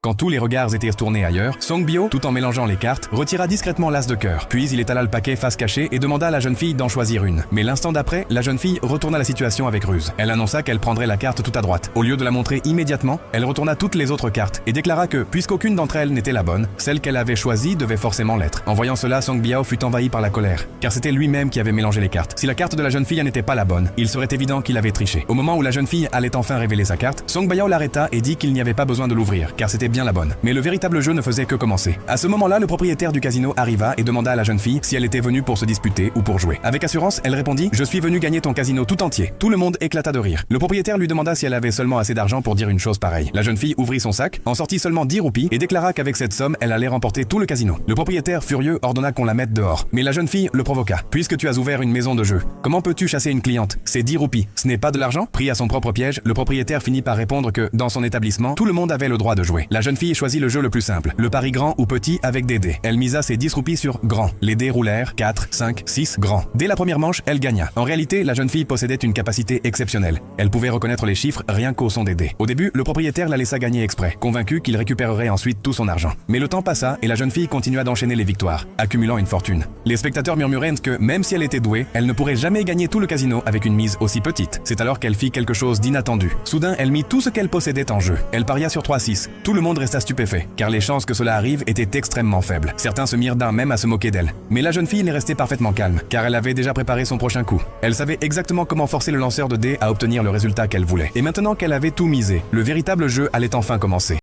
Quand tous les regards étaient tournés ailleurs, Song Bio, tout en mélangeant les cartes, retira discrètement l'as de cœur. Puis il étala le paquet face cachée et demanda à la jeune fille d'en choisir une. Mais l'instant d'après, la jeune fille retourna la situation avec ruse. Elle annonça qu'elle prendrait la carte tout à droite. Au lieu de la montrer immédiatement, elle retourna toutes les autres cartes et déclara que, puisqu'aucune d'entre elles n'était la bonne, celle qu'elle avait choisie devait forcément l'être. En voyant cela, Song Biao fut envahi par la colère, car c'était lui-même qui avait mélangé les cartes. Si la carte de la jeune fille n'était pas la bonne, il serait évident qu'il avait triché. Au moment où la jeune fille allait enfin révéler sa carte, Song Biao l'arrêta et dit qu'il n'y avait pas besoin de l'ouvrir, car c'était bien la bonne. Mais le véritable jeu ne faisait que commencer. À ce moment-là, le propriétaire du casino arriva et demanda à la jeune fille si elle était venue pour se disputer ou pour jouer. Avec assurance, elle répondit « Je suis venue gagner ton casino tout entier ». Tout le monde éclata de rire. Le propriétaire lui demanda si elle avait seulement assez d'argent pour dire une chose pareille. La jeune fille ouvrit son sac, en sortit seulement 10 roupies et déclara qu'avec cette somme, elle allait remporter tout le casino. Le propriétaire, furieux, ordonna qu'on la mette dehors. Mais la jeune fille le provoqua. « Puisque tu as ouvert une maison de jeu, comment peux-tu chasser une cliente? C'est 10 roupies. Ce n'est pas de l'argent ?» Pris à son propre piège, le propriétaire finit par répondre que, dans son établissement, tout le monde avait le droit de jouer. La jeune fille choisit le jeu le plus simple, le pari grand ou petit avec des dés. Elle misa ses 10 roupies sur grand. Les dés roulèrent 4, 5, 6, grand. Dès la première manche, elle gagna. En réalité, la jeune fille possédait une capacité exceptionnelle. Elle pouvait reconnaître les chiffres rien qu'au son des dés. Au début, le propriétaire la laissa gagner exprès, convaincu qu'il récupérerait ensuite tout son argent. Mais le temps passa et la jeune fille continua d'enchaîner les victoires, accumulant une fortune. Les spectateurs murmuraient que, même si elle était douée, elle ne pourrait jamais gagner tout le casino avec une mise aussi petite. C'est alors qu'elle fit quelque chose d'inattendu. Soudain, elle mit tout ce qu'elle possédait en jeu. Elle paria sur 3-6. Tout le monde resta stupéfait, car les chances que cela arrive étaient extrêmement faibles. Certains se mirent d'un même à se moquer d'elle. Mais la jeune fille est restée parfaitement calme, car elle avait déjà préparé son prochain coup. Elle savait exactement comment forcer le lanceur de dés à obtenir le résultat qu'elle voulait. Et maintenant qu'elle avait tout misé, le véritable jeu allait enfin commencer.